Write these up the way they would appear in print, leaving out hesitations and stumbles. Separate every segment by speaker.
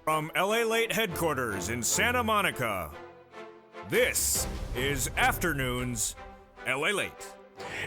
Speaker 1: From LALATE headquarters in Santa Monica, this is Afternoons LALATE.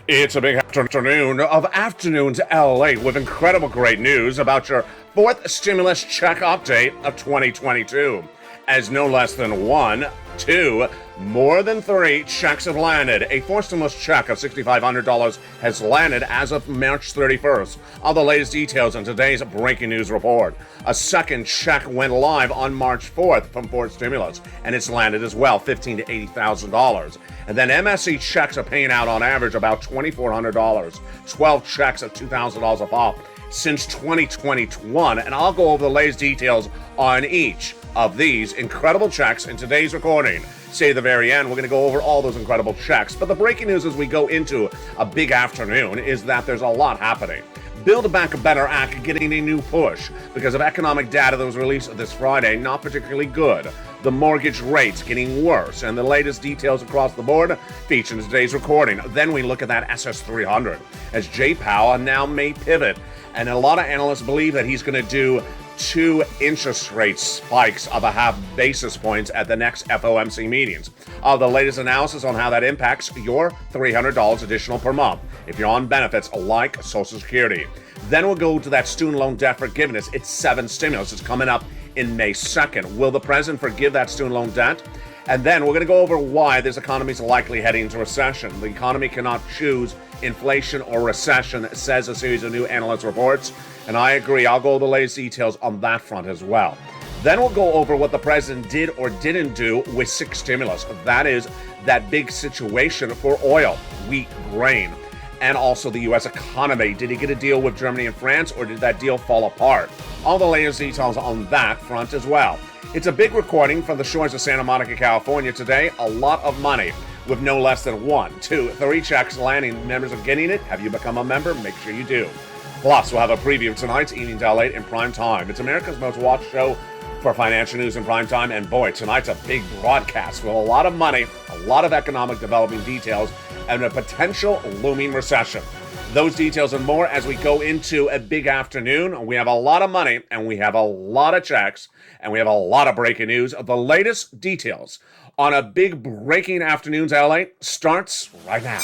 Speaker 2: It's a big afternoon of Afternoons LA with incredible great news about your fourth stimulus check update of 2022. As no less than 1, 2, more than 3 checks have landed. A fourth stimulus check of $6,500 has landed as of March 31st. All the latest details in today's breaking news report. A second check went live on March 4th from Ford Stimulus, and it's landed as well, $15,000 to $80,000. And then MSC checks are paying out on average about $2,400. 12 checks of $2,000 a pop since 2021, and I'll go over the latest details on each of these incredible checks in today's recording. Say at the very end, we're going to go over all those incredible checks. But the breaking news as we go into a big afternoon is that there's a lot happening. Build Back Better Act getting a new push because of economic data that was released this Friday, not particularly good. The mortgage rates getting worse, and the latest details across the board featured in today's recording. Then we look at that SS300 as Jay Powell now may pivot, and a lot of analysts believe that he's going to do 2 interest rate spikes of a half basis points at the next FOMC meetings. The latest analysis on how that impacts your $300 additional per month if you're on benefits like Social Security. Then we'll go to that student loan debt forgiveness. It's 7 stimulus. It's coming up in May 2nd. Will the president forgive that student loan debt? And then we're going to go over why this economy is likely heading into recession. The economy cannot choose inflation or recession, says a series of new analyst reports. And I agree. I'll go over the latest details on that front as well. Then we'll go over what the president did or didn't do with 6 stimulus. That is that big situation for oil, wheat, grain, and also the U.S. economy. Did he get a deal with Germany and France, or did that deal fall apart? All the latest details on that front as well. It's a big recording from the shores of Santa Monica, California today. A lot of money with no less than 1, 2, 3 checks landing. Members are getting it. Have you become a member? Make sure you do. Plus, we'll have a preview of tonight's Evenings LA in prime time. It's America's most watched show for financial news in prime time. And boy, tonight's a big broadcast with a lot of money, a lot of economic developing details, and a potential looming recession. Those details and more as we go into a big afternoon. We have a lot of money, and we have a lot of checks, and we have a lot of breaking news. The latest details on a big breaking Afternoons LA starts right now.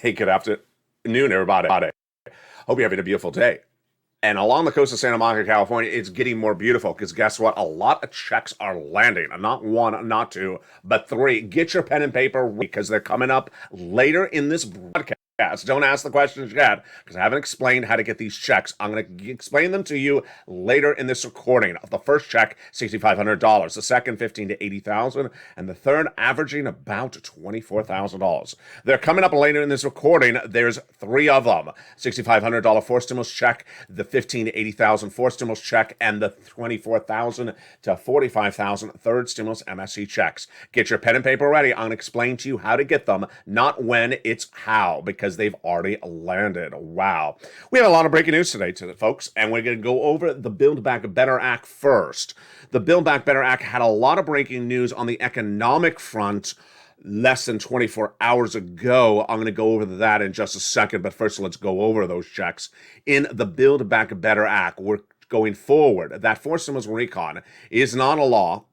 Speaker 2: Hey, good afternoon, everybody. Hope you're having a beautiful day. And along the coast of Santa Monica, California, it's getting more beautiful because guess what? A lot of checks are landing. Not 1, not 2, but 3. Get your pen and paper because they're coming up later in this broadcast. Don't ask the questions yet because I haven't explained how to get these checks. I'm going to explain them to you later in this recording. The first check, $6,500. The second, $15,000 to $80,000. And the third, averaging about $24,000. They're coming up later in this recording. There's 3 of them. $6,500 fourth stimulus check, the $15,000 to $80,000 fourth stimulus check, and the $24,000 to $45,000 third stimulus MSC checks. Get your pen and paper ready. I'm going to explain to you how to get them, not when, it's how, because they've already landed. Wow. We have a lot of breaking news today, folks, and we're going to go over the Build Back Better Act first. The Build Back Better Act had a lot of breaking news on the economic front less than 24 hours ago. I'm going to go over that in just a second, but first let's go over those checks. In the Build Back Better Act, we're going forward. That fourth stimulus recon is not a law.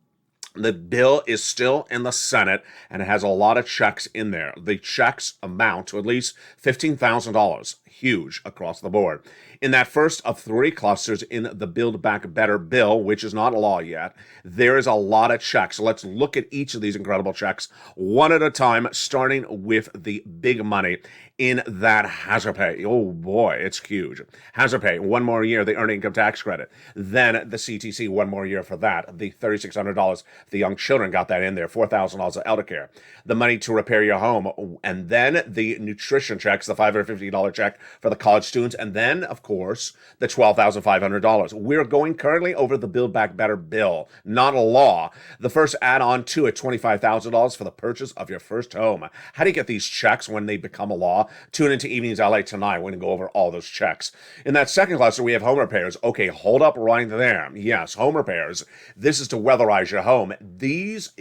Speaker 2: The bill is still in the Senate, and it has a lot of checks in there. The checks amount to at least $15,000, huge across the board. In that first of 3 clusters in the Build Back Better bill, which is not a law yet, there is a lot of checks. So let's look at each of these incredible checks one at a time, starting with the big money in that hazard pay. Oh boy, it's huge. Hazard pay, 1 more year, the earned income tax credit. Then the CTC, 1 more year for that. The $3,600, the young children got that in there. $4,000 of elder care. The money to repair your home. And then the nutrition checks, the $550 check for the college students. And then, of course, course, the $12,500. We're going currently over the Build Back Better bill, not a law. The first add-on to it, $25,000 for the purchase of your first home. How do you get these checks when they become a law? Tune into Evenings LA tonight. We're going to go over all those checks. In that second cluster, we have home repairs. Okay, hold up right there. Yes, home repairs. This is to weatherize your home. These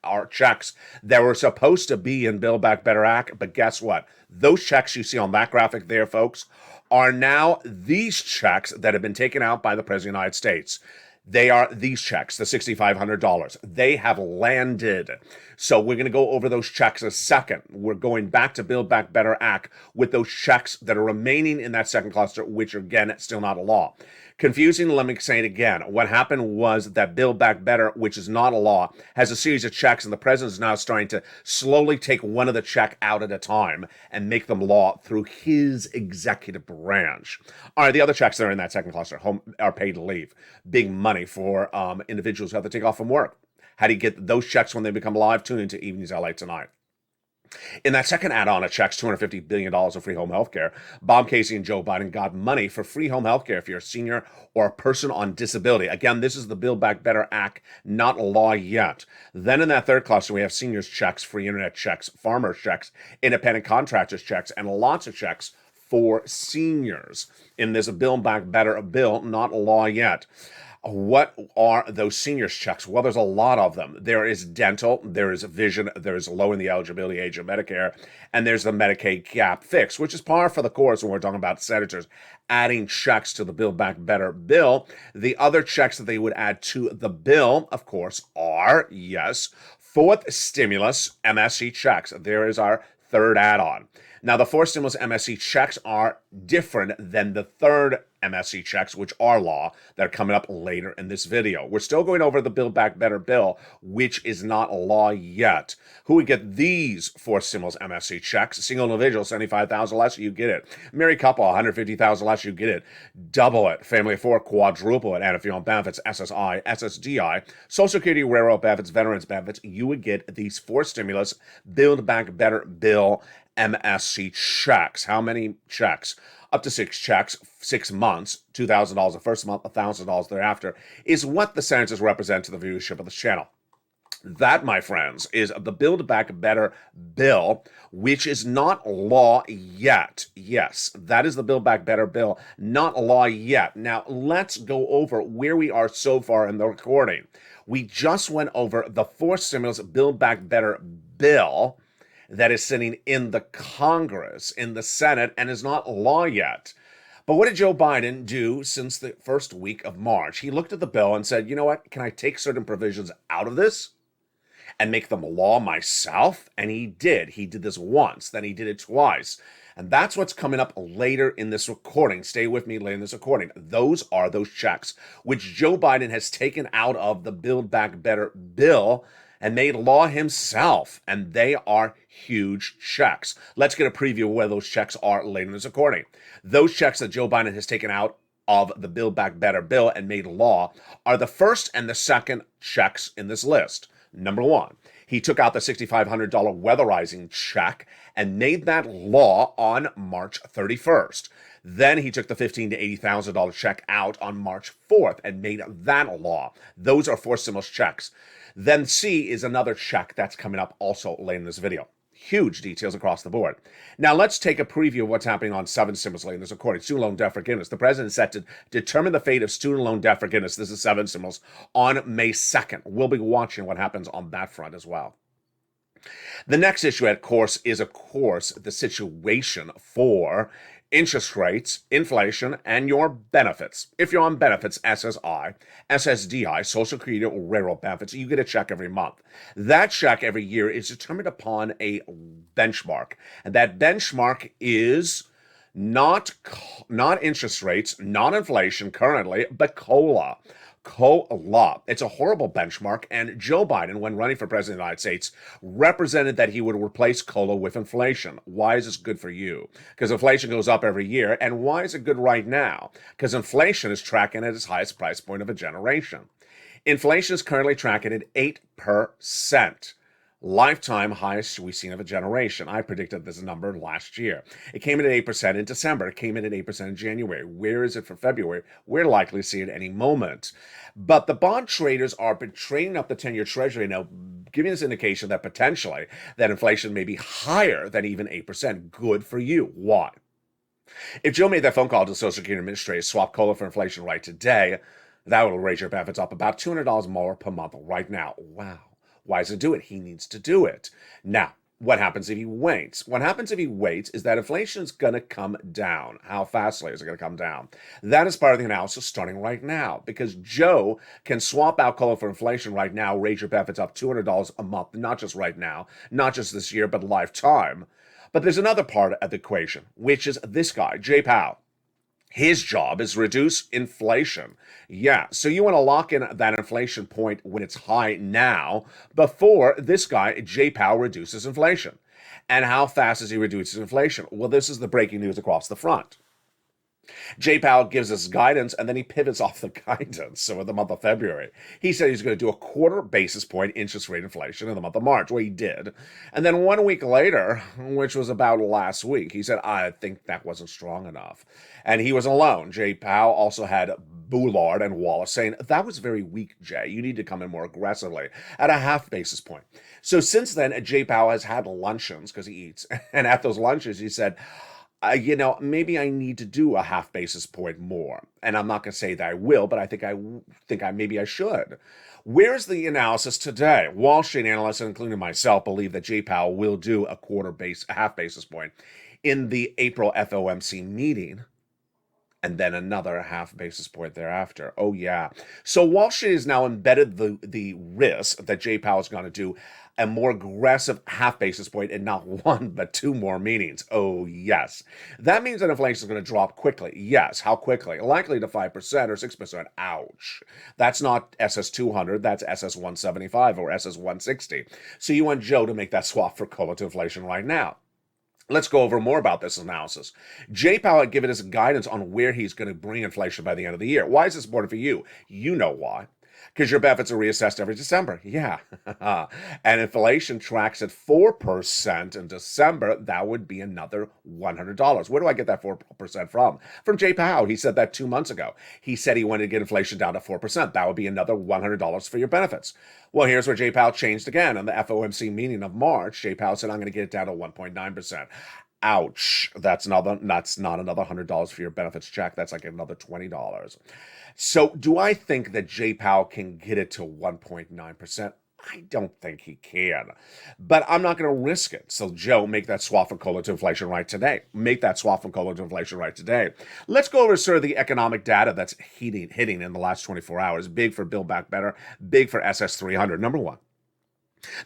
Speaker 2: are checks that were supposed to be in Build Back Better Act, but guess what? Those checks you see on that graphic there, folks, are now these checks that have been taken out by the President of the United States. They are these checks, the $6,500. They have landed. So we're going to go over those checks in a second. We're going back to Build Back Better Act with those checks that are remaining in that second cluster, which are, again, still not a law. Confusing, let me say it again. What happened was that Build Back Better, which is not a law, has a series of checks, and the president is now starting to slowly take one of the check out at a time and make them law through his executive branch. All right, the other checks that are in that second cluster are paid leave. Big money for individuals who have to take off from work. How do you get those checks when they become live? Tune into Evenings LA tonight. In that second add-on of checks, $250 billion of free home health care, Bob Casey and Joe Biden got money for free home health care if you're a senior or a person on disability. Again, this is the Build Back Better Act, not a law yet. Then in that third cluster, we have seniors checks, free internet checks, farmers checks, independent contractors checks, and lots of checks for seniors in this Build Back Better bill, not a law yet. What are those seniors checks? Well, there's a lot of them. There is dental, there is vision, there is lowering the eligibility age of Medicare, and there's the Medicaid gap fix, which is par for the course when we're talking about senators adding checks to the Build Back Better bill. The other checks that they would add to the bill, of course, are, yes, fourth stimulus MSC checks. There is our third add-on. Now, the fourth stimulus MSC checks are different than the third MSC checks, which are law, that are coming up later in this video. We're still going over the Build Back Better bill, which is not a law yet. Who would get these fourth stimulus MSC checks? Single individual, $75,000 less, you get it. Married couple, $150,000 less, you get it. Double it. Family of four, quadruple it. And if you're on benefits, SSI, SSDI, Social Security, railroad benefits, veterans benefits, you would get these four stimulus Build Back Better bill MSC checks. How many checks? Up to 6 checks, 6 months, $2,000 the first month, $1,000 thereafter, is what the senators represent to the viewership of this channel. That, my friends, is the Build Back Better bill, which is not law yet. Yes, that is the Build Back Better bill, not law yet. Now, let's go over where we are so far in the recording. We just went over the fourth stimulus Build Back Better bill that is sitting in the Congress, in the Senate, and is not law yet. But what did Joe Biden do since the first week of March? He looked at the bill and said, you know what, can I take certain provisions out of this and make them law myself? And he did. He did this once, then he did it twice. And that's what's coming up later in this recording. Stay with me later in this recording. Those are those checks which Joe Biden has taken out of the Build Back Better bill and made law himself, and they are huge checks. Let's get a preview of where those checks are later in this recording. Those checks that Joe Biden has taken out of the Build Back Better bill and made law are the first and the second checks in this list. Number one, he took out the $6,500 weatherizing check and made that law on March 31st. Then he took the $15,000 to $80,000 check out on March 4th and made that law. Those are four stimulus checks. Then C is another check that's coming up also later in this video. Huge details across the board. Now let's take a preview of what's happening on 7 stimulus later in this recording. Student loan debt forgiveness. The president is set to determine the fate of student loan debt forgiveness. This is 7 stimulus on May 2nd. We'll be watching what happens on that front as well. The next issue, of course, is, the situation for interest rates, inflation, and your benefits. If you're on benefits, SSI, SSDI, Social Security, or railroad benefits, you get a check every month. That check every year is determined upon a benchmark, and that benchmark is not interest rates, not inflation currently, but COLA. COLA. It's a horrible benchmark, and Joe Biden, when running for president of the United States, represented that he would replace COLA with inflation. Why is this good for you? Because inflation goes up every year, and why is it good right now? Because inflation is tracking at its highest price point of a generation. Inflation is currently tracking at 8%. Lifetime highest we've seen of a generation. I predicted this number last year. It came in at 8% in December. It came in at 8% in January. Where is it for February? We're likely to see it any moment. But the bond traders are been trading up the 10-year treasury now, giving us indication that potentially that inflation may be higher than even 8%. Good for you. Why? If Joe made that phone call to the Social Security Administrator, swap COLA for inflation right today, that will raise your benefits up about $200 more per month right now. Wow. Why does it do it? He needs to do it. Now, what happens if he waits? What happens if he waits is that inflation is going to come down. How fastly is it going to come down? That is part of the analysis starting right now, because Joe can swap out COLA for inflation right now, raise your benefits up $200 a month, not just right now, not just this year, but lifetime. But there's another part of the equation, which is this guy, Jay Powell. His job is reduce inflation. Yeah, so you want to lock in that inflation point when it's high now before this guy, Jay Powell, reduces inflation. And how fast does he reduce inflation? Well, this is the breaking news across the front. Jay Powell gives us guidance, and then he pivots off the guidance. So in the month of February, he said he's going to do a quarter basis point interest rate inflation in the month of March. Well, he did. And then 1 week later, which was about last week, he said, I think that wasn't strong enough. And he was alone. Jay Powell also had Bullard and Wallace saying, that was very weak, Jay. You need to come in more aggressively at a half basis point. So since then, Jay Powell has had luncheons because he eats. And at those lunches, he said, maybe I need to do a half basis point more. And I'm not going to say that I will, but I think maybe I should. Where's the analysis today? Wall Street analysts, including myself, believe that Jay Powell will do a half basis point in the April FOMC meeting, and then another half basis point thereafter. Oh, yeah. So Wall Street has now embedded the risk that Jay Powell is going to do a more aggressive half basis point in not one, but two more meetings. Oh, yes. That means that inflation is going to drop quickly. Yes. How quickly? Likely to 5% or 6%. Ouch. That's not SS200. That's SS175 or SS160. So you want Joe to make that swap for COLA to inflation right now. Let's go over more about this analysis. Jay Powell had given us guidance on where he's going to bring inflation by the end of the year. Why is this important for you? You know why. Because your benefits are reassessed every December. Yeah. And inflation tracks at 4% in December. That would be another $100. Where do I get that 4% from? From Jay Powell. He said that 2 months ago. He said he wanted to get inflation down to 4%. That would be another $100 for your benefits. Well, here's where Jay Powell changed again. On the FOMC meeting of March, Jay Powell said, I'm going to get it down to 1.9%. Ouch. That's not another $100 for your benefits check. That's like another $20. So do I think that Jay Powell can get it to 1.9%? I don't think he can. But I'm not going to risk it. So Joe, make that swap from COLA to inflation right today. Make that swap from COLA to inflation right today. Let's go over sort of the economic data that's hitting in the last 24 hours. Big for Build Back Better. Big for SS300. Number one.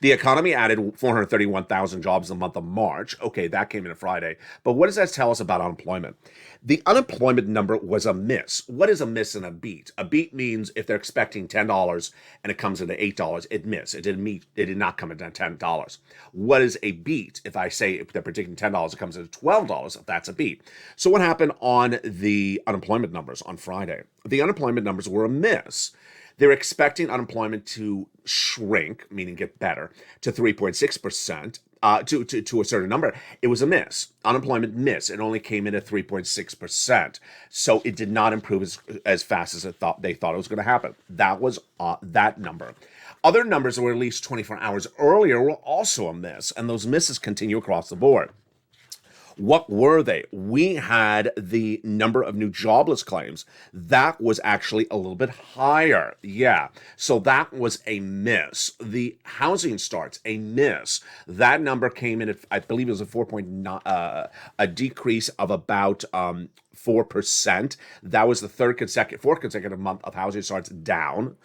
Speaker 2: The economy added 431,000 jobs in the month of March. Okay, that came in Friday. But what does that tell us about unemployment? The unemployment number was a miss. What is a miss and a beat? A beat means if they're expecting $10 and it comes in at $8, it missed. It did not come in at $10. What is a beat? If I say if they're predicting $10, it comes in at $12, that's a beat. So what happened on the unemployment numbers on Friday? The unemployment numbers were a miss. They're expecting unemployment to shrink, meaning get better, to 3.6%, to a certain number. It was a miss. Unemployment miss. It only came in at 3.6%. So it did not improve as fast as they thought it was going to happen. That was that number. Other numbers that were released 24 hours earlier were also a miss, and those misses continue across the board. What were they? We had the number of new jobless claims. That was actually a little bit higher. Yeah. So that was a miss. The housing starts, a miss. That number came in at, I believe it was a 4.9, a decrease of about 4%. That was the fourth consecutive month of housing starts down.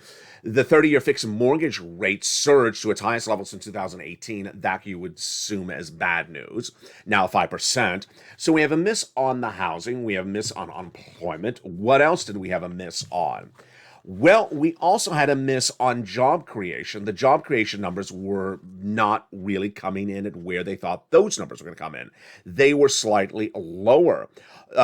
Speaker 2: The 30-year fixed mortgage rate surged to its highest level since 2018. That you would assume as bad news. Now 5%. So we have a miss on the housing. We have a miss on unemployment. What else did we have a miss on? Well, we also had a miss on job creation. The job creation numbers were not really coming in at where they thought those numbers were going to come in. They were slightly lower.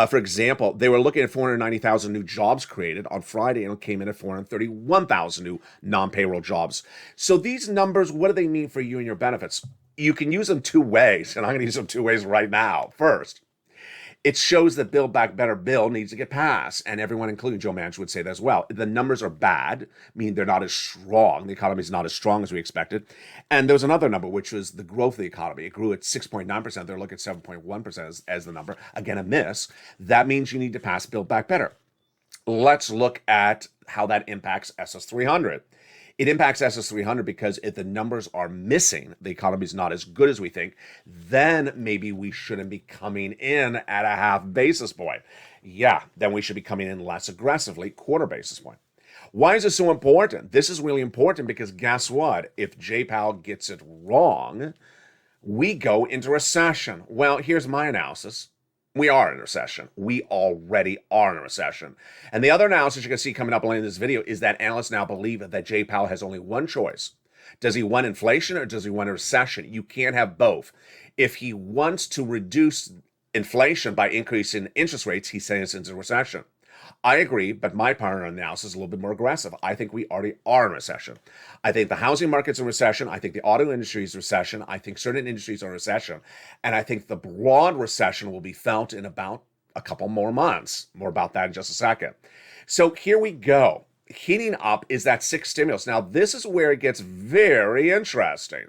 Speaker 2: For example, they were looking at 490,000 new jobs created on Friday, and it came in at 431,000 new non-payroll jobs. So these numbers, what do they mean for you and your benefits? You can use them two ways, and I'm going to use them two ways right now. First, it shows that Build Back Better bill needs to get passed, and everyone, including Joe Manchin, would say that as well. The numbers are bad, meaning they're not as strong. The economy is not as strong as we expected. And there was another number, which was the growth of the economy. It grew at 6.9%. They're looking at 7.1% as the number. Again, a miss. That means you need to pass Build Back Better. Let's look at how that impacts SS300. It impacts SS300 because if the numbers are missing, the economy is not as good as we think, then maybe we shouldn't be coming in at a half basis point. Yeah, then we should be coming in less aggressively, quarter basis point. Why is this so important? This is really important because guess what? If J. Powell gets it wrong, we go into recession. Well, here's my analysis. We are in a recession. We already are in a recession. And the other analysis you're going to see coming up later in this video is that analysts now believe that Jay Powell has only one choice. Does he want inflation or does he want a recession? You can't have both. If he wants to reduce inflation by increasing interest rates, he's saying it's into a recession. I agree, but my part of the analysis is a little bit more aggressive. I think we already are in recession. I think the housing market's in recession. I think the auto industry is in recession. I think certain industries are in recession. And I think the broad recession will be felt in about a couple more months. More about that in just a second. So here we go. Heating up is that sixth stimulus. Now, this is where it gets very interesting.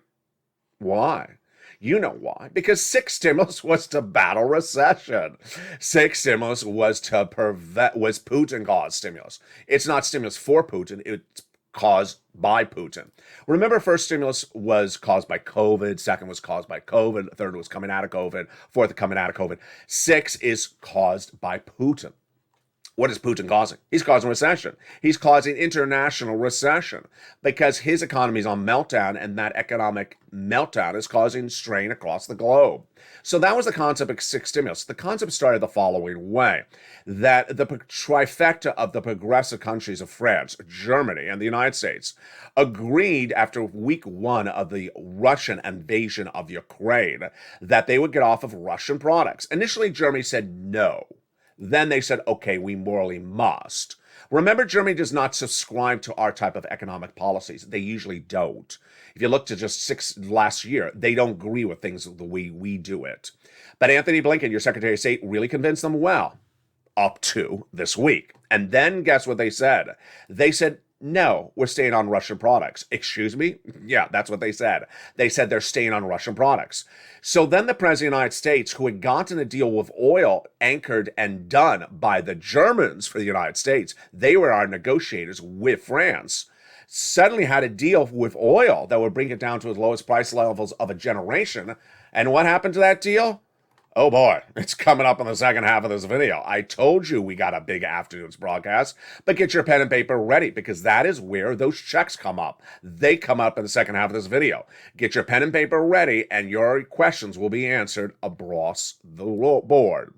Speaker 2: Why? You know why. Because sixth stimulus was to battle recession. Sixth stimulus was Putin caused stimulus. It's not stimulus for Putin. It's caused by Putin. Remember, first stimulus was caused by COVID. Second was caused by COVID. Third was coming out of COVID. Fourth, coming out of COVID. Sixth is caused by Putin. What is Putin causing? He's causing recession. He's causing international recession because his economy is on meltdown, and that economic meltdown is causing strain across the globe. So that was the concept of sixth stimulus. The concept started the following way, that the trifecta of the progressive countries of France, Germany, and the United States agreed after week one of the Russian invasion of Ukraine that they would get off of Russian products. Initially, Germany said no. Then they said, okay, we morally must. Remember, Germany does not subscribe to our type of economic policies. They usually don't. If you look to just last year, they don't agree with things the way we do it. But Anthony Blinken, your Secretary of State, really convinced them well up to this week. And then guess what they said? They said, no, we're staying on Russian products. Excuse me? Yeah, that's what they said. They said they're staying on Russian products. So then the President of the United States, who had gotten a deal with oil anchored and done by the Germans for the United States, they were our negotiators with France, suddenly had a deal with oil that would bring it down to the lowest price levels of a generation. And what happened to that deal? Oh boy, it's coming up in the second half of this video. I told you we got a big afternoon's broadcast, but get your pen and paper ready because that is where those checks come up. They come up in the second half of this video. Get your pen and paper ready and your questions will be answered across the board.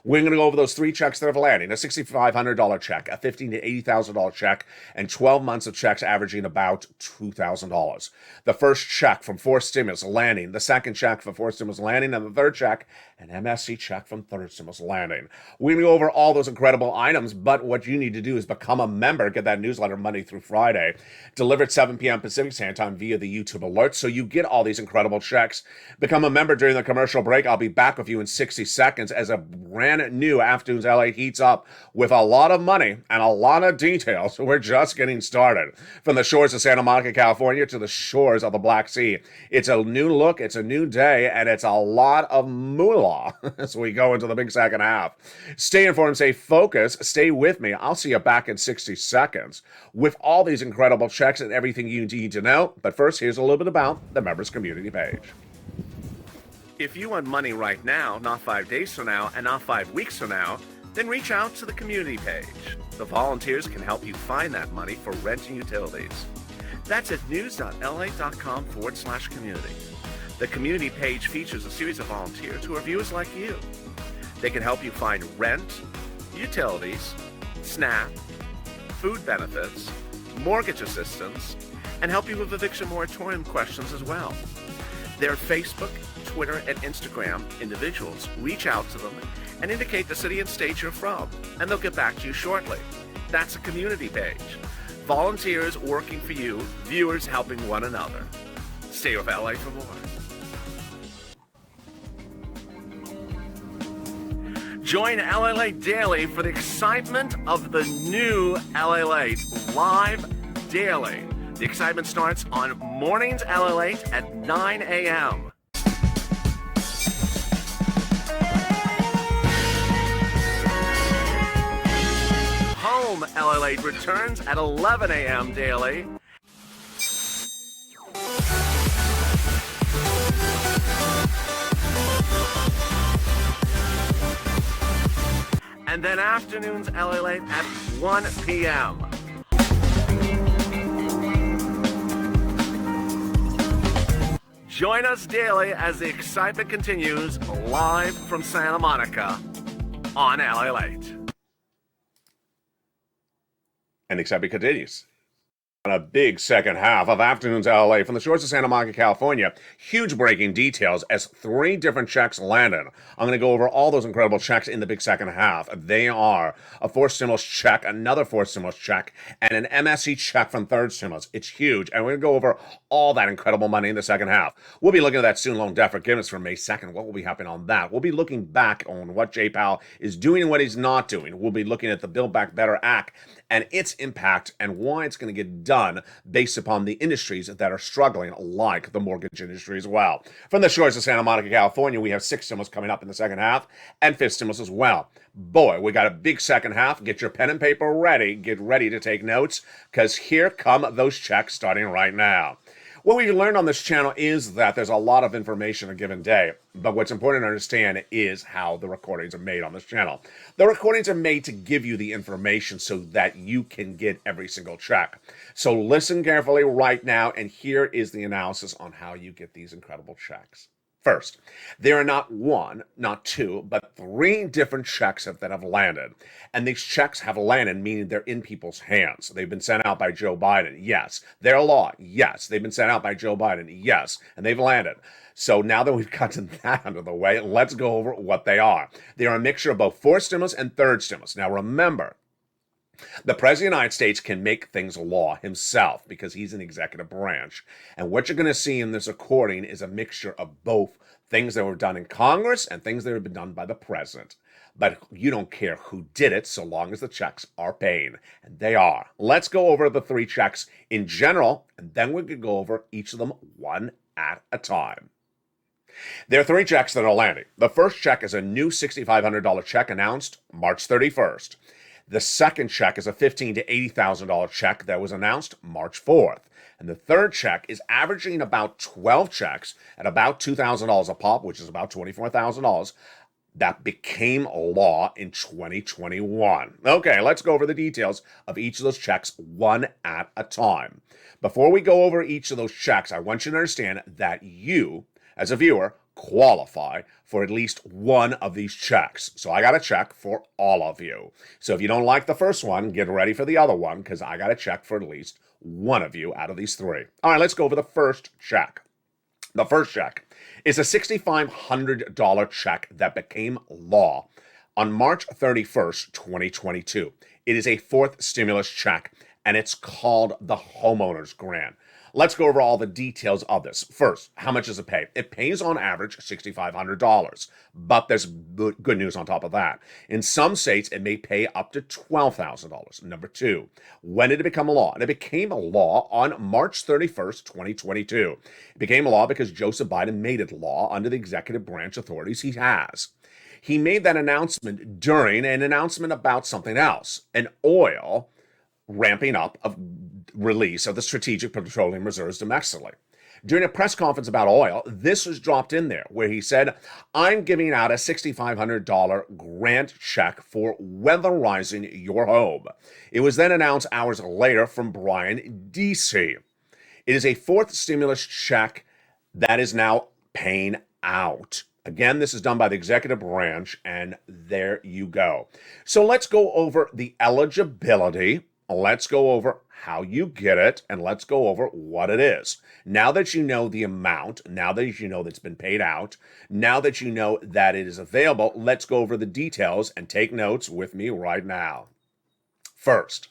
Speaker 2: We're going to go over those three checks that have landing: a $6,500 check, a $15,000 to $80,000 check, and 12 months of checks averaging about $2,000. The first check from fourth stimulus landing, the second check from fourth stimulus landing, and the third check, an MSC check from third stimulus landing. We're going to go over all those incredible items, but what you need to do is become a member, get that newsletter Monday through Friday, delivered 7 p.m. Pacific Standard Time via the YouTube alerts, so you get all these incredible checks. Become a member during the commercial break. I'll be back with you in 60 seconds as a brand new Afternoons LA heats up with a lot of money and a lot of details. We're just getting started. From the shores of Santa Monica, California to the shores of the Black Sea. It's a new look, it's a new day, and it's a lot of moolah as we go into the big second half. Stay informed, stay focused, stay with me. I'll see you back in 60 seconds with all these incredible checks and everything you need to know. But first, here's a little bit about the members community page. If you want money right now, not 5 days from now, and not 5 weeks from now, then reach out to the community page. The volunteers can help you find that money for rent and utilities. That's at news.la.com/community. The community page features a series of volunteers who are viewers like you. They can help you find rent, utilities, SNAP, food benefits, mortgage assistance, and help you with eviction moratorium questions as well. Their Facebook, Twitter, and Instagram individuals reach out to them and indicate the city and state you're from, and they'll get back to you shortly. That's a community page. Volunteers working for you, viewers helping one another. Stay with LA for more. Join LALATE Daily for the excitement of the new LALATE live daily. The excitement starts on mornings LALATE at 9 a.m. Home LALATE returns at 11 a.m. daily. And then afternoons LALATE at 1 p.m. Join us daily as the excitement continues live from Santa Monica on LALATE. And the excitement continues. On a big second half of Afternoons LA from the shores of Santa Monica, California. Huge breaking details as 3 different checks landed. I'm going to go over all those incredible checks in the big second half. They are a fourth stimulus check, another fourth stimulus check, and an MSC check from third stimulus. It's huge, and we're going to go over all that incredible money in the second half. We'll be looking at that student loan debt forgiveness for May 2nd. What will be happening on that? We'll be looking back on what Jay Powell is doing and what he's not doing. We'll be looking at the Build Back Better Act and its impact and why it's going to get done based upon the industries that are struggling, like the mortgage industry as well. From the shores of Santa Monica, California, we have 6 stimulus coming up in the second half and 5th stimulus as well. Boy, we got a big second half. Get your pen and paper ready. Get ready to take notes, because here come those checks starting right now. What we've learned on this channel is that there's a lot of information a given day, but what's important to understand is how the recordings are made on this channel. The recordings are made to give you the information so that you can get every single check. So listen carefully right now, and here is the analysis on how you get these incredible checks. First, there are not 1, not 2, but 3 different checks that have landed. And these checks have landed, meaning they're in people's hands. They've been sent out by Joe Biden, yes. They're law, yes. They've been sent out by Joe Biden, yes. And they've landed. So now that we've gotten that out of the way, let's go over what they are. They are a mixture of both fourth stimulus and third stimulus. Now remember, the President of the United States can make things law himself because he's an executive branch. And what you're going to see in this recording is a mixture of both things that were done in Congress and things that have been done by the president. But you don't care who did it so long as the checks are paying. And they are. Let's go over the 3 checks in general, and then we can go over each of them one at a time. There are 3 checks that are landing. The first check is a new $6,500 check announced March 31st. The second check is a $15,000 to $80,000 check that was announced March 4th. And the third check is averaging about 12 checks at about $2,000 a pop, which is about $24,000, that became law in 2021. Okay, let's go over the details of each of those checks one at a time. Before we go over each of those checks, I want you to understand that you, as a viewer, qualify for at least one of these checks. So I got a check for all of you. So if you don't like the first one, get ready for the other one, because I got a check for at least one of you out of these 3. All right, let's go over the first check. The first check is a $6,500 check that became law on March 31st, 2022. It is a 4th stimulus check, and it's called the Homeowners Grant. Let's go over all the details of this. First, how much does it pay? It pays on average $6,500, but there's good news on top of that. In some states, it may pay up to $12,000. Number 2, when did it become a law? And it became a law on March 31st, 2022. It became a law because Joseph Biden made it law under the executive branch authorities he has. He made that announcement during an announcement about something else, an oil ramping up of release of the strategic petroleum reserves domestically. During a press conference about oil, this was dropped in there where he said, I'm giving out a $6,500 grant check for weatherizing your home. It was then announced hours later from Brian D.C. It is a 4th stimulus check that is now paying out. Again, this is done by the executive branch, and there you go. So let's go over the eligibility let's go over how you get it, and let's go over what it is. Now that you know the amount, now that you know that's been paid out, now that you know that it is available, let's go over the details and take notes with me right now. First,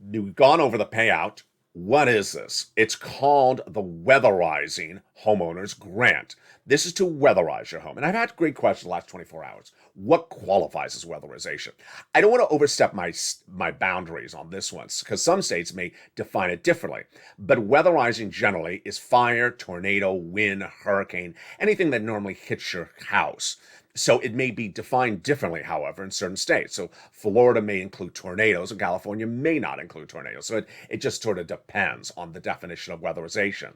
Speaker 2: we've gone over the payout. What is this? It's called the Weatherizing Homeowners Grant. This is to weatherize your home. And I've had great questions the last 24 hours. What qualifies as weatherization? I don't want to overstep my boundaries on this one because some states may define it differently. But weatherizing generally is fire, tornado, wind, hurricane, anything that normally hits your house. So it may be defined differently, however, in certain states. So Florida may include tornadoes, and California may not include tornadoes. So it just sort of depends on the definition of weatherization.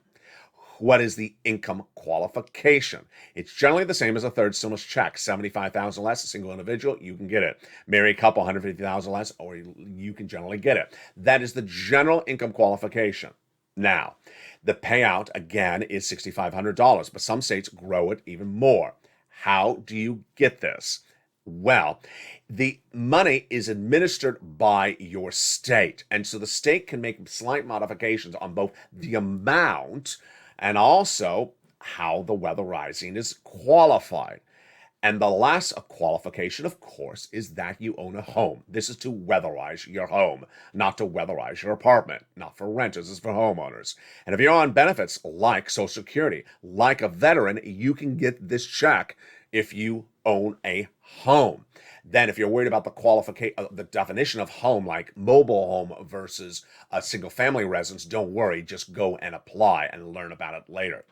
Speaker 2: What is the income qualification? It's generally the same as a third stimulus check. $75,000 less, a single individual, you can get it. Married couple, $150,000 less, or you can generally get it. That is the general income qualification. Now, the payout, again, is $6,500, but some states grow it even more. How do you get this? Well, the money is administered by your state. And so the state can make slight modifications on both the amount and also how the weatherizing is qualified. And the last qualification, of course, is that you own a home. This is to weatherize your home, not to weatherize your apartment. Not for renters, it's for homeowners. And if you're on benefits like Social Security, like a veteran, you can get this check if you own a home. Then if you're worried about the definition of home, like mobile home versus a single family residence, don't worry, just go and apply and learn about it later.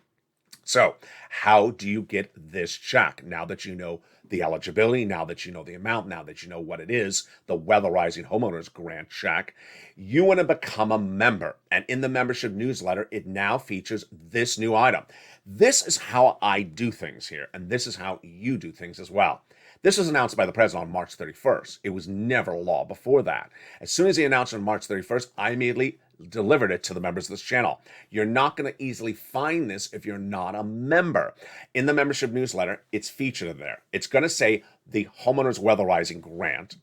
Speaker 2: So how do you get this check? Now that you know the eligibility, now that you know the amount, now that you know what it is, the Weatherizing Homeowners Grant check, you want to become a member. And in the membership newsletter, it now features this new item. This is how I do things here, and this is how you do things as well. This was announced by the president on March 31st. It was never law before that. As soon as he announced on March 31st, I immediately delivered it to the members of this channel. You're not going to easily find this if you're not a member. In the membership newsletter, it's featured there. It's going to say the Homeowners Weatherizing Grant.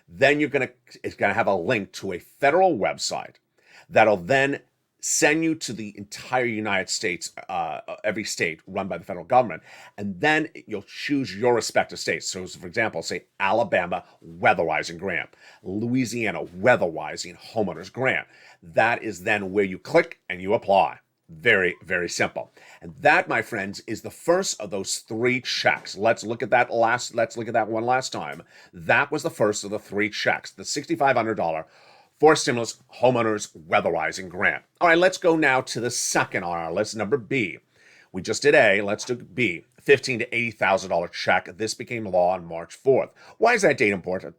Speaker 2: Then it's going to have a link to a federal website that'll then send you to the entire United States, every state run by the federal government, and then you'll choose your respective states. So, for example, say Alabama Weatherizing Grant, Louisiana Weatherizing Homeowners Grant. That is then where you click and you apply. Very, very simple. And that, my friends, is the first of those three checks. Let's look at that one last time. That was the first of the three checks, the $6,500 for stimulus homeowners weatherizing grant. All right, let's go now to the second on our list, number B. We just did A, let's do B, $15,000 to $80,000 check. This became law on March 4th. Why is that date important?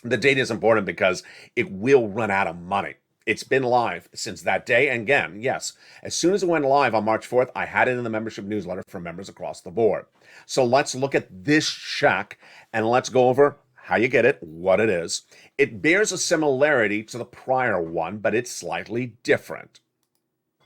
Speaker 2: The date is important because it will run out of money. It's been live since that day. And again, yes, as soon as it went live on March 4th, I had it in the membership newsletter for members across the board. So let's look at this check and let's go over how you get it, what it is. It bears a similarity to the prior one, but it's slightly different.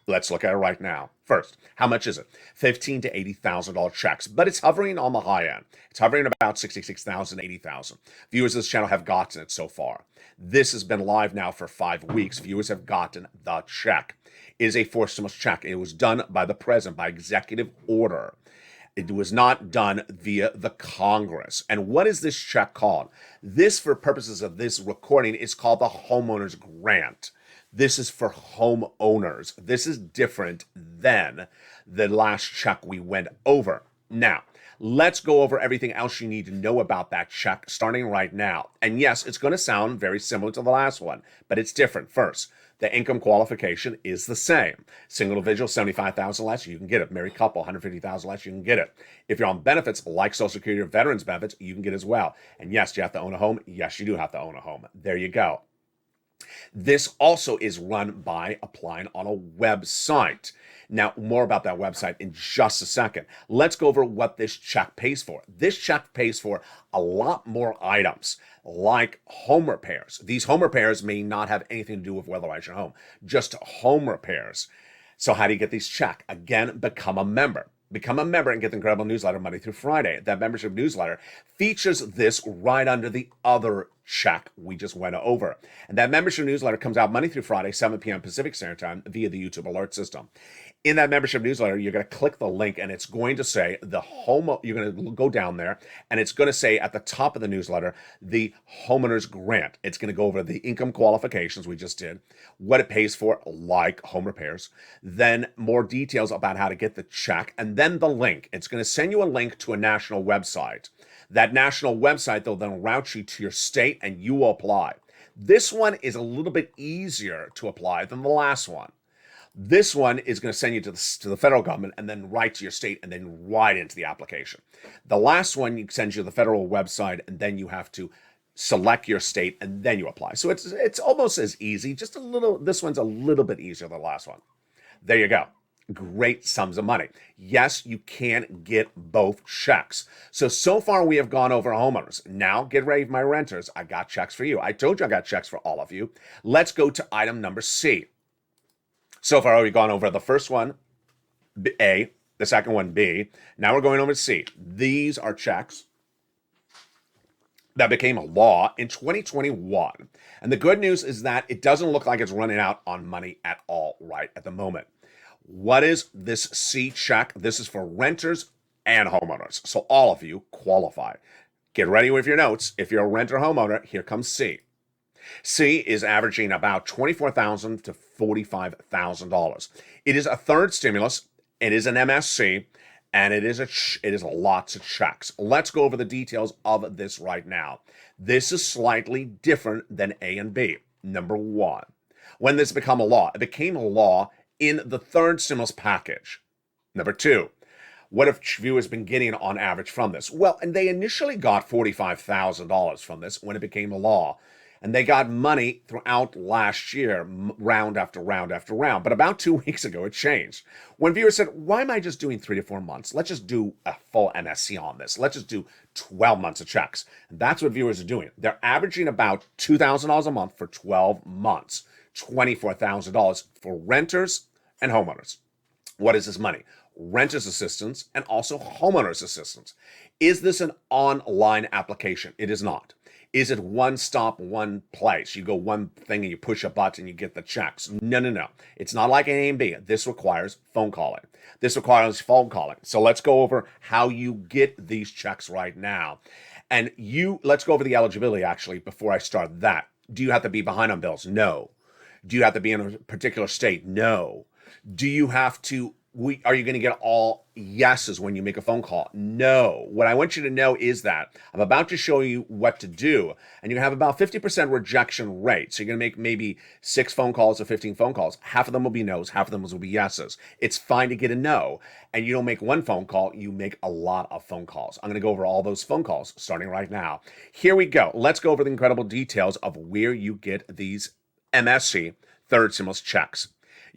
Speaker 2: Let's look at it right now. First, how much is it? $15,000 to $80,000 checks, but it's hovering on the high end. It's hovering about $66,000, $80,000. Viewers of this channel have gotten it so far. This has been live now for 5 weeks. Viewers have gotten the check. It is a forced stimulus check. It was done by the president by executive order. It was not done via the Congress. And what is this check called? This, for purposes of this recording, is called the Homeowners Grant. This is for homeowners. This is different than the last check we went over. Now, let's go over everything else you need to know about that check starting right now. And yes, it's going to sound very similar to the last one, but it's different. First, the income qualification is the same. Single individual, $75,000 less, you can get it. Married couple, $150,000 less, you can get it. If you're on benefits like Social Security or veterans benefits, you can get it as well. And yes, do you have to own a home? Yes, you do have to own a home. There you go. This also is run by applying on a website. Now, more about that website in just a second. Let's go over what this check pays for. This check pays for a lot more items like home repairs. These home repairs may not have anything to do with weatherize your home, just home repairs. So how do you get these check? Again, become a member. Become a member and get the incredible newsletter Monday through Friday. That membership newsletter features this right under the other check we just went over. And that membership newsletter comes out Monday through Friday, 7 p.m. Pacific Standard Time via the YouTube alert system. In that membership newsletter, you're going to click the link and it's going to say you're going to go down there and it's going to say at the top of the newsletter, the homeowner's grant. It's going to go over the income qualifications we just did, what it pays for, like home repairs, then more details about how to get the check, and then the link. It's going to send you a link to a national website. That national website, they'll then route you to your state and you will apply. This one is a little bit easier to apply than the last one. This one is going to send you to the federal government and then right to your state and then right into the application. The last one sends you to the federal website and then you have to select your state and then you apply. So it's almost as easy, just a little. This one's a little bit easier than the last one. There you go. Great sums of money. Yes, you can get both checks. So far we have gone over homeowners. Now get ready, my renters. I got checks for you. I told you I got checks for all of you. Let's go to item number C. So far, we've gone over the first one, A, the second one, B. Now we're going over to C. These are checks that became a law in 2021. And the good news is that it doesn't look like it's running out on money at all right at the moment. What is this C check? This is for renters and homeowners. So all of you qualify. Get ready with your notes. If you're a renter homeowner, here comes C. C is averaging about $24,000 to $45,000. It is a third stimulus. It is an MSC, and it is lots of checks. Let's go over the details of this right now. This is slightly different than A and B. Number one, when this became a law, it became a law in the third stimulus package. Number two, what have viewers been getting on average from this? Well, and they initially got $45,000 from this when it became a law. And they got money throughout last year, round after round after round. But about 2 weeks ago, it changed. When viewers said, why am I just doing 3 to 4 months? Let's just do a full MSC on this. Let's just do 12 months of checks. And that's what viewers are doing. They're averaging about $2,000 a month for 12 months, $24,000 for renters and homeowners. What is this money? Renters assistance and also homeowners assistance. Is this an online application? It is not. Is it one stop, one place? You go one thing and you push a button and you get the checks. No. It's not like A and B. This requires phone calling. So let's go over how you get these checks right now. And let's go over the eligibility actually before I start that. Do you have to be behind on bills? No. Do you have to be in a particular state? No. Do you have to are you going to get all yeses when you make a phone call? No. What I want you to know is that I'm about to show you what to do, and you have about 50% rejection rate. So you're going to make maybe 6 phone calls or 15 phone calls. Half of them will be no's, half of them will be yeses. It's fine to get a no, and you don't make one phone call, you make a lot of phone calls. I'm going to go over all those phone calls starting right now. Here we go. Let's go over the incredible details of where you get these MSC third stimulus checks.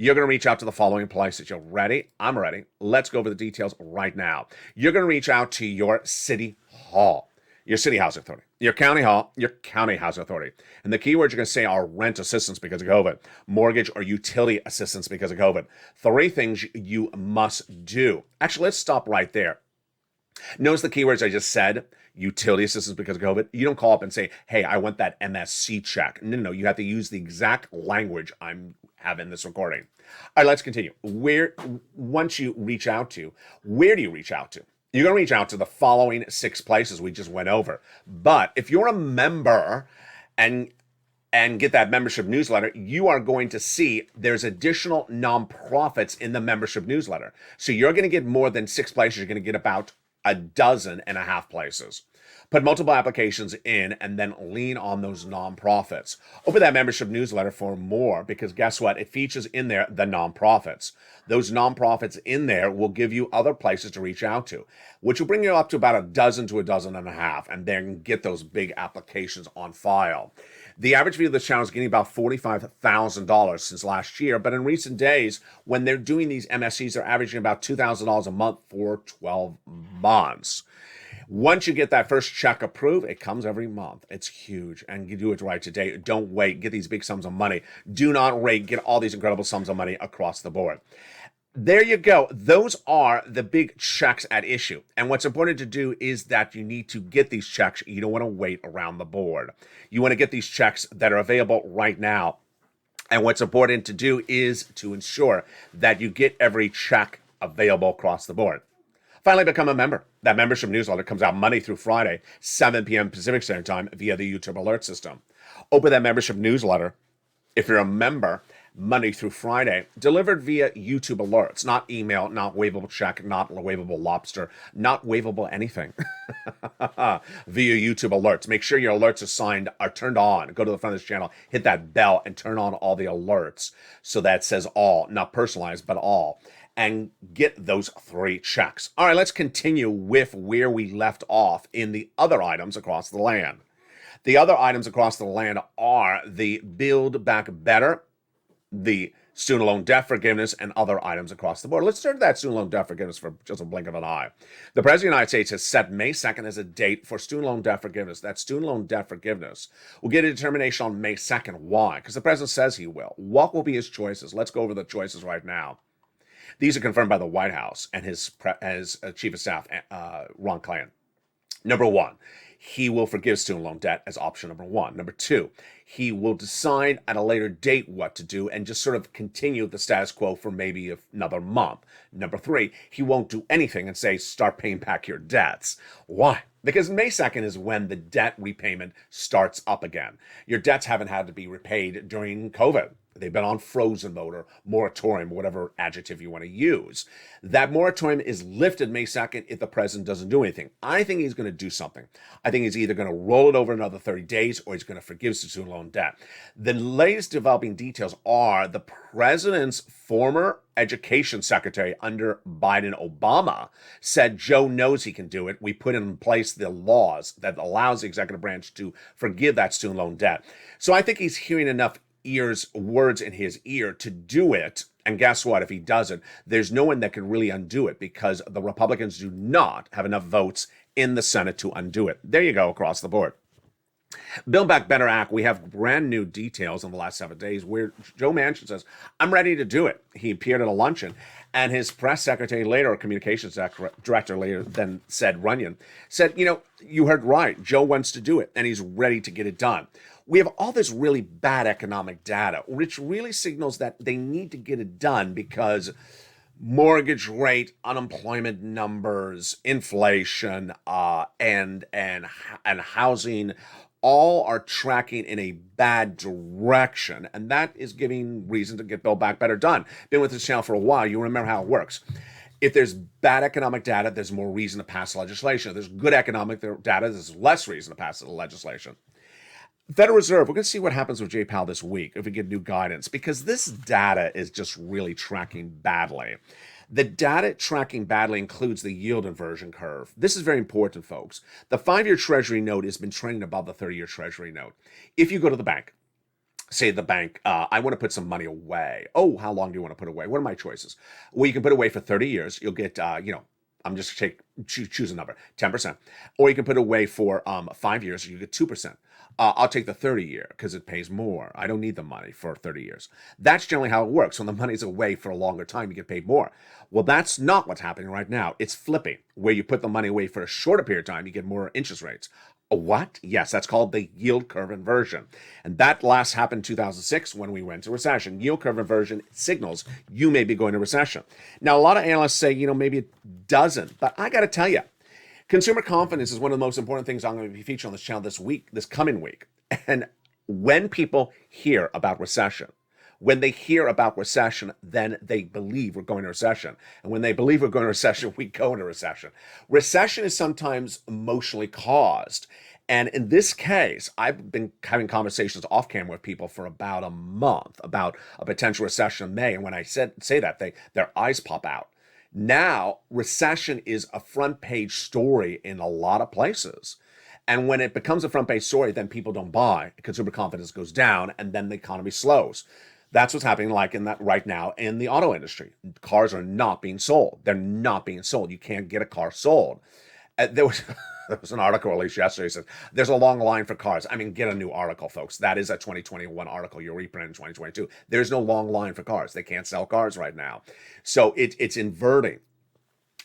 Speaker 2: You're going to reach out to the following places. You're ready? I'm ready. Let's go over the details right now. You're going to reach out to your city hall, your city housing authority, your county hall, your county housing authority. And the keywords you're going to say are rent assistance because of COVID, mortgage or utility assistance because of COVID. 3 things you must do. Actually, let's stop right there. Notice the keywords I just said, utility assistance because of COVID. You don't call up and say, hey, I want that MSC check. No. You have to use the exact language I'm having this recording. All right, let's continue. Once you reach out to, where do you reach out to? You're going to reach out to the following 6 places we just went over. But if you're a member and get that membership newsletter, you are going to see there's additional nonprofits in the membership newsletter. So you're going to get more than 6 places. You're going to get about 12.5 places. Put multiple applications in and then lean on those nonprofits. Open that membership newsletter for more because guess what? It features in there the nonprofits. Those nonprofits in there will give you other places to reach out to, which will bring you up to about 12 to 12.5 and then get those big applications on file. The average view of this channel is getting about $45,000 since last year, but in recent days, when they're doing these MSCs, they're averaging about $2,000 a month for 12 months. Once you get that first check approved, it comes every month. It's huge, and you do it right today. Don't wait. Get these big sums of money. Do not wait. Get all these incredible sums of money across the board. There you go. Those are the big checks at issue. And what's important to do is that you need to get these checks. You don't want to wait around the board. You want to get these checks that are available right now. And what's important to do is to ensure that you get every check available across the board. Finally, become a member. That membership newsletter comes out Monday through Friday, 7 p.m. Pacific Standard Time via the YouTube alert system. Open that membership newsletter. If you're a member, Monday through Friday, delivered via YouTube alerts, not email, not waivable check, not waivable lobster, not waivable anything. Via YouTube alerts. Make sure your alerts are turned on. Go to the front of this channel, hit that bell, and turn on all the alerts so that says all, not personalized, but all. And get those 3 checks. All right, let's continue with where we left off in the other items across the land. The other items across the land are the Build Back Better, the student loan debt forgiveness, and other items across the board. Let's turn to that student loan debt forgiveness for just a blink of an eye. The President of the United States has set May 2nd as a date for student loan debt forgiveness. That student loan debt forgiveness will get a determination on May 2nd. Why? Because the President says he will. What will be his choices? Let's go over the choices right now. These are confirmed by the White House and his Chief of Staff, Ron Klain. Number 1, he will forgive student loan debt as option number 1. Number 2, he will decide at a later date what to do and just sort of continue the status quo for maybe another month. Number 3, he won't do anything and say, start paying back your debts. Why? Because May 2nd is when the debt repayment starts up again. Your debts haven't had to be repaid during COVID. They've been on frozen mode or moratorium, whatever adjective you want to use. That moratorium is lifted May 2nd if the president doesn't do anything. I think he's going to do something. I think he's either going to roll it over another 30 days or he's going to forgive student loan debt. The latest developing details are the president's former education secretary under Biden-Obama said Joe knows he can do it. We put in place the laws that allows the executive branch to forgive that student loan debt. So I think he's hearing enough words in his ear to do it. And guess what? If he doesn't, there's no one that can really undo it because the Republicans do not have enough votes in the Senate to undo it. There you go, across the board. Build Back Better Act, we have brand new details in the last 7 days where Joe Manchin says, I'm ready to do it. He appeared at a luncheon, and his press secretary later, or communications director later, then said, Runyon, said, you heard right. Joe wants to do it, and he's ready to get it done. We have all this really bad economic data, which really signals that they need to get it done because mortgage rate, unemployment numbers, inflation, and housing all are tracking in a bad direction. And that is giving reason to get Build Back Better done. Been with this channel for a while. You remember how it works. If there's bad economic data, there's more reason to pass legislation. If there's good economic data, there's less reason to pass the legislation. Federal Reserve, we're going to see what happens with Jay Powell this week if we get new guidance, because this data is just really tracking badly. The data tracking badly includes the yield inversion curve. This is very important, folks. The 5-year Treasury note has been trending above the 30-year Treasury note. If you go to the bank, say the bank, I want to put some money away. Oh, how long do you want to put away? What are my choices? Well, you can put away for 30 years. You'll get, I'm just choose a number, 10%. Or you can put away for 5 years, you get 2%. I'll take the 30-year because it pays more. I don't need the money for 30 years. That's generally how it works. When the money's away for a longer time, you get paid more. Well, that's not what's happening right now. It's flipping, where you put the money away for a shorter period of time, you get more interest rates. What? Yes, that's called the yield curve inversion. And that last happened in 2006 when we went to recession. Yield curve inversion signals you may be going to recession. Now, a lot of analysts say, maybe it doesn't. But I got to tell you, consumer confidence is one of the most important things I'm going to be featuring on this channel this coming week. And when people hear about recession, then they believe we're going to recession. And when they believe we're going to recession, we go into recession. Recession is sometimes emotionally caused. And in this case, I've been having conversations off camera with people for about a month about a potential recession in May. And when I say that, their eyes pop out. Now, recession is a front page story in a lot of places. And when it becomes a front page story, then people don't buy. Consumer confidence goes down, and then the economy slows. That's what's happening right now in the auto industry. Cars are not being sold. They're not being sold. You can't get a car sold. There was there was an article released yesterday that said there's a long line for cars. I mean, get a new article, folks. That is a 2021 article. You'll reprint in 2022. There's no long line for cars. They can't sell cars right now. So it's inverting.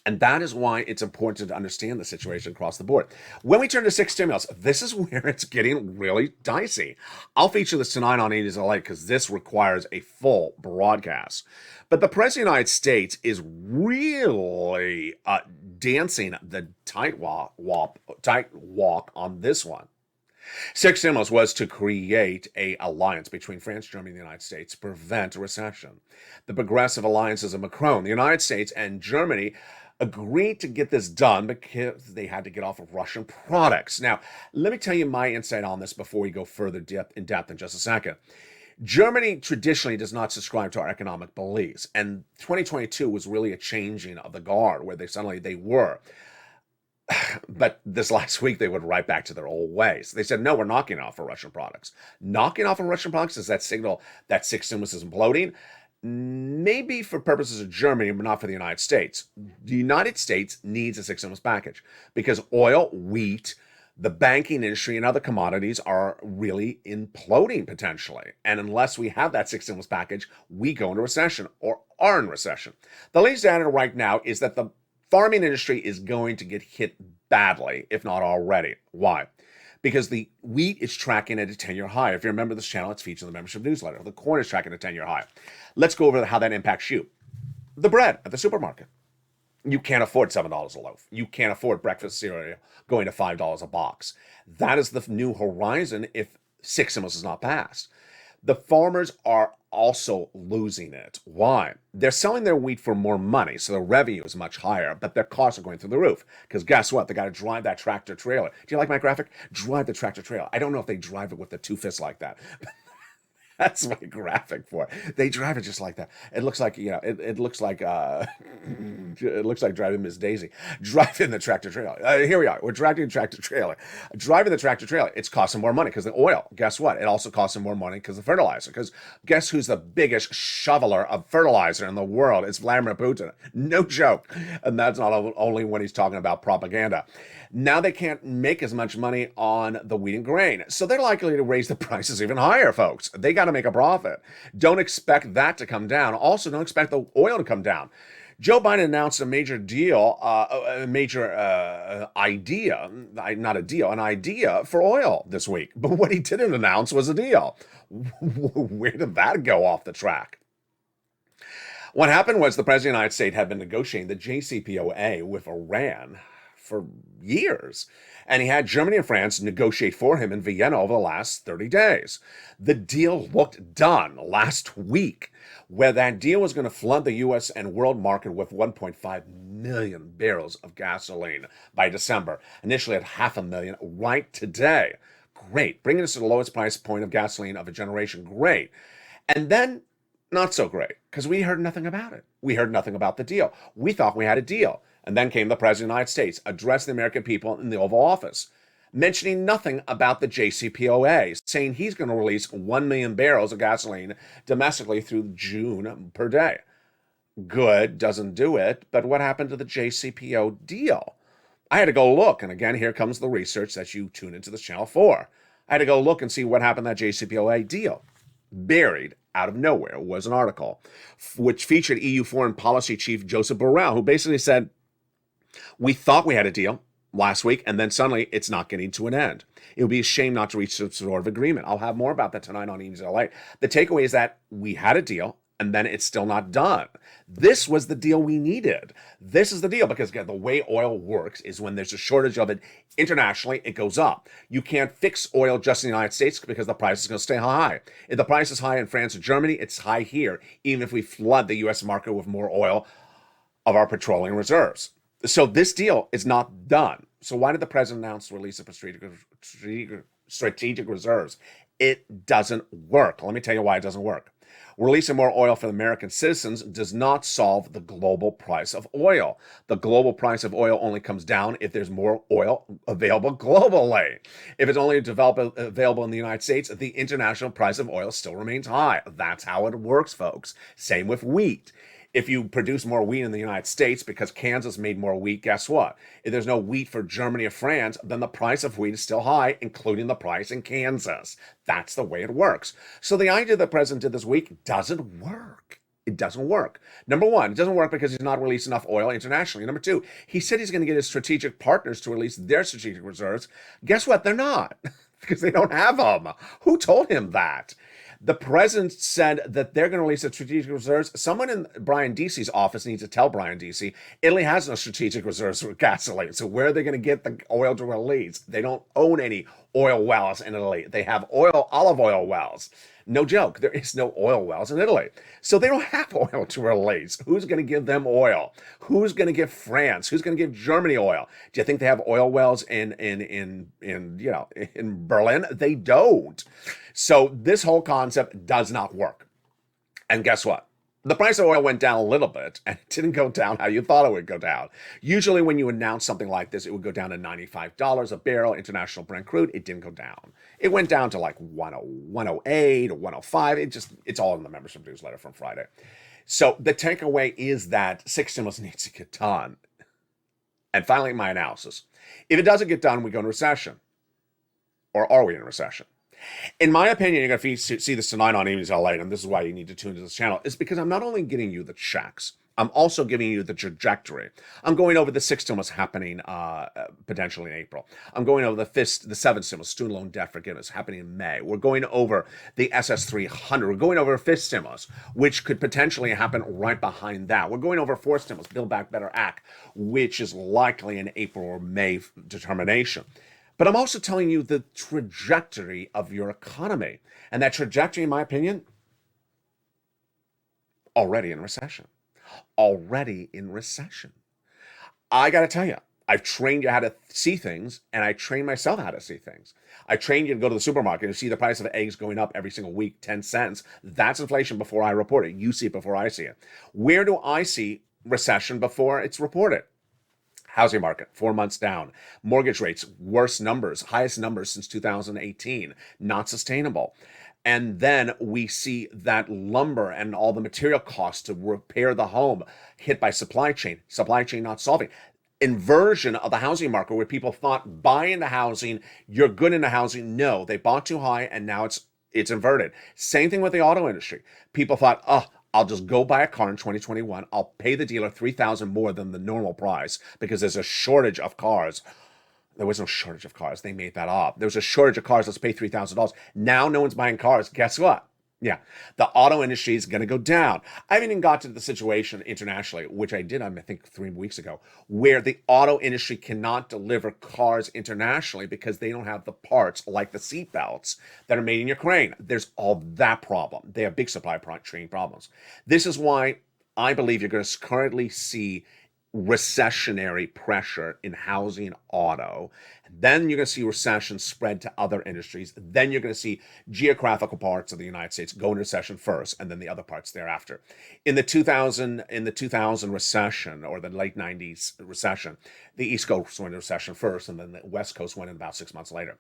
Speaker 2: And that is why it's important to understand the situation across the board. When we turn to six stimulus, this is where it's getting really dicey. I'll feature this tonight on 80s LA because this requires a full broadcast. But the President of the United States is really dancing the tight walk on this one. Six stimulus was to create an alliance between France, Germany, and the United States to prevent a recession. The progressive alliances of Macron, the United States, and Germany agreed to get this done because they had to get off of Russian products. Now, let me tell you my insight on this before we go further in depth in just a second. Germany traditionally does not subscribe to our economic beliefs, and 2022 was really a changing of the guard where they were. But this last week, they went right back to their old ways. They said, no, we're knocking off of Russian products. Knocking off of Russian products is that signal that six stimulus is imploding? Maybe for purposes of Germany, but not for the United States. The United States needs a six stimulus package because oil, wheat, the banking industry, and other commodities are really imploding potentially. And unless we have that six stimulus package, we go into recession or are in recession. The latest data right now is that the farming industry is going to get hit badly, if not already. Why? Because the wheat is tracking at a 10-year high. If you remember this channel, it's featured in the membership newsletter. The corn is tracking at a 10-year high. Let's go over how that impacts you. The bread at the supermarket. You can't afford $7 a loaf. You can't afford breakfast cereal going to $5 a box. That is the new horizon if six stimulus is not passed. The farmers are also losing it. Why? They're selling their wheat for more money, so the revenue is much higher, but their costs are going through the roof. Because guess what? They got to drive that tractor trailer. Do you like my graphic? Drive the tractor trailer. I don't know if they drive it with the two fists like that. That's my graphic for it. They drive it just like that. It looks like, it looks like it looks like driving Miss Daisy. Driving the tractor trailer. Here we are. We're driving the tractor trailer. Driving the tractor trailer. It's costing more money because the oil. Guess what? It also costs them more money because the fertilizer. Because guess who's the biggest shoveler of fertilizer in the world? It's Vladimir Putin. No joke. And that's not only when he's talking about propaganda. Now they can't make as much money on the wheat and grain. So they're likely to raise the prices even higher, folks. They got to make a profit. Don't expect that to come down. Also, don't expect the oil to come down. Joe Biden announced a major deal, an idea for oil this week. But what he didn't announce was a deal. Where did that go off the track? What happened was the President of the United States had been negotiating the JCPOA with Iran for years. And he had Germany and France negotiate for him in Vienna over the last 30 days. The deal looked done last week, where that deal was going to flood the U.S. and world market with 1.5 million barrels of gasoline by December, initially at 500,000 right today. Great. Bringing us to the lowest price point of gasoline of a generation. Great. And then not so great, because we heard nothing about it. We heard nothing about the deal. We thought we had a deal. And then came the President of the United States, addressed the American people in the Oval Office, mentioning nothing about the JCPOA, saying he's going to release 1 million barrels of gasoline domestically through June per day. Good, doesn't do it, but what happened to the JCPO deal? I had to go look, and again, here comes the research that you tune into this channel for. I had to go look and see what happened to that JCPOA deal. Buried out of nowhere was an article which featured EU Foreign Policy Chief Joseph Borrell, who basically said, we thought we had a deal last week, and then suddenly it's not getting to an end. It would be a shame not to reach some sort of agreement. I'll have more about that tonight on Evening LA. The takeaway is that we had a deal, and then it's still not done. This was the deal we needed. This is the deal, because again, the way oil works is when there's a shortage of it internationally, it goes up. You can't fix oil just in the United States because the price is going to stay high. If the price is high in France or Germany, it's high here, even if we flood the U.S. market with more oil of our petroleum reserves. So this deal is not done. So why did the president announce the release of strategic reserves? It doesn't work. Let me tell you why it doesn't work. Releasing more oil for the American citizens does not solve the global price of oil. The global price of oil only comes down if there's more oil available globally. If it's only available in the United States, the international price of oil still remains high. That's how it works, folks. Same with wheat. If you produce more wheat in the United States because Kansas made more wheat, guess what? If there's no wheat for Germany or France, then the price of wheat is still high, including the price in Kansas. That's the way it works. So the idea the president did this week doesn't work. It doesn't work. Number one, it doesn't work because he's not released enough oil internationally. Number two, he said he's going to get his strategic partners to release their strategic reserves. Guess what? They're not, because they don't have them. Who told him that? The president said that they're going to release the strategic reserves. Someone in Brian Deasy's office needs to tell Brian Deasy, Italy has no strategic reserves for gasoline. So where are they going to get the oil to release? They don't own any oil wells in Italy. They have olive oil wells. No joke, there is no oil wells in Italy. So they don't have oil to release. Who's going to give them oil? Who's going to give France? Who's going to give Germany oil? Do you think they have oil wells in Berlin? They don't. So this whole concept does not work. And guess what? The price of oil went down a little bit, and it didn't go down how you thought it would go down. Usually when you announce something like this, it would go down to $95 a barrel, international Brent crude. It didn't go down. It went down to like 108 or 105. It's all in the membership newsletter from Friday. So the takeaway is that 6 stimulus needs to get done. And finally, my analysis. If it doesn't get done, we go into recession. Or are we in a recession? In my opinion, you're going to see this tonight on Evenings LA, and this is why you need to tune into this channel, is because I'm not only giving you the checks, I'm also giving you the trajectory. I'm going over the 6th stimulus happening potentially in April. I'm going over the 7th stimulus, student loan debt forgiveness, happening in May. We're going over the SS300. We're going over a 5th stimulus, which could potentially happen right behind that. We're going over 4th stimulus, Build Back Better Act, which is likely an April or May determination. But I'm also telling you the trajectory of your economy. And that trajectory, in my opinion, already in recession. Already in recession. I got to tell you, I've trained you how to see things, and I trained myself how to see things. I trained you to go to the supermarket and see the price of eggs going up every single week, 10 cents. That's inflation before I report it. You see it before I see it. Where do I see recession before it's reported? Housing market, 4 months down. Mortgage rates, worst numbers, highest numbers since 2018. Not sustainable. And then we see that lumber and all the material costs to repair the home hit by supply chain not solving. Inversion of the housing market, where people thought buy into housing, you're good into housing. No, they bought too high, and now it's inverted. Same thing with the auto industry. People thought, I'll just go buy a car in 2021. I'll pay the dealer $3,000 more than the normal price because there's a shortage of cars. There was no shortage of cars. They made that up. There was a shortage of cars. Let's pay $3,000. Now no one's buying cars. Guess what? Yeah, the auto industry is going to go down. I haven't even got to the situation internationally, which I did, I think, 3 weeks ago, where the auto industry cannot deliver cars internationally because they don't have the parts like the seat belts that are made in Ukraine. There's all that problem. They have big supply chain problems. This is why I believe you're going to currently see recessionary pressure in housing and auto. Then you're going to see recession spread to other industries. Then you're going to see geographical parts of the United States go into recession first, and then the other parts thereafter. In the 2000 recession, or the late 90s recession, the East Coast went into recession first, and then the West Coast went in about 6 months later.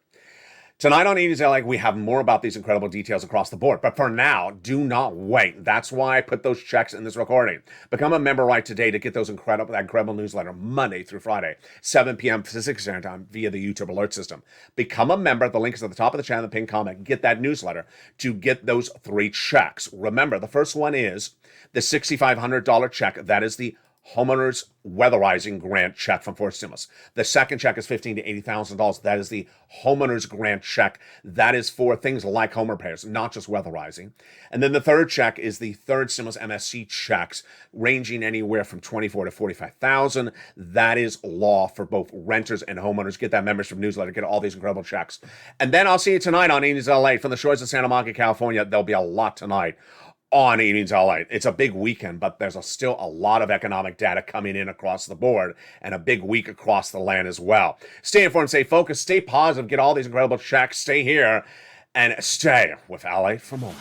Speaker 2: Tonight on Evenings LA, we have more about these incredible details across the board. But for now, do not wait. That's why I put those checks in this recording. Become a member right today to get that incredible newsletter Monday through Friday, 7 p.m. Pacific Standard Time via the YouTube alert system. Become a member. The link is at the top of the channel, the pinned comment. Get that newsletter to get those 3 checks. Remember, the first one is the $6,500 check. That is the homeowners weatherizing grant check from 4th stimulus. The second check is $15,000 to $80,000. That is the homeowners grant check. That is for things like home repairs, not just weatherizing. And then the third check is the 3rd stimulus MSC checks, ranging anywhere from $24,000 to $45,000. That is law for both renters and homeowners. Get that membership newsletter. Get all these incredible checks. And then I'll see you tonight on Evenings LA from the shores of Santa Monica, California. There'll be a lot tonight on Evenings LA. It's a big weekend, but there's still a lot of economic data coming in across the board, and a big week across the land as well. Stay informed, stay focused, stay positive, get all these incredible checks, stay here, and stay with LA for more.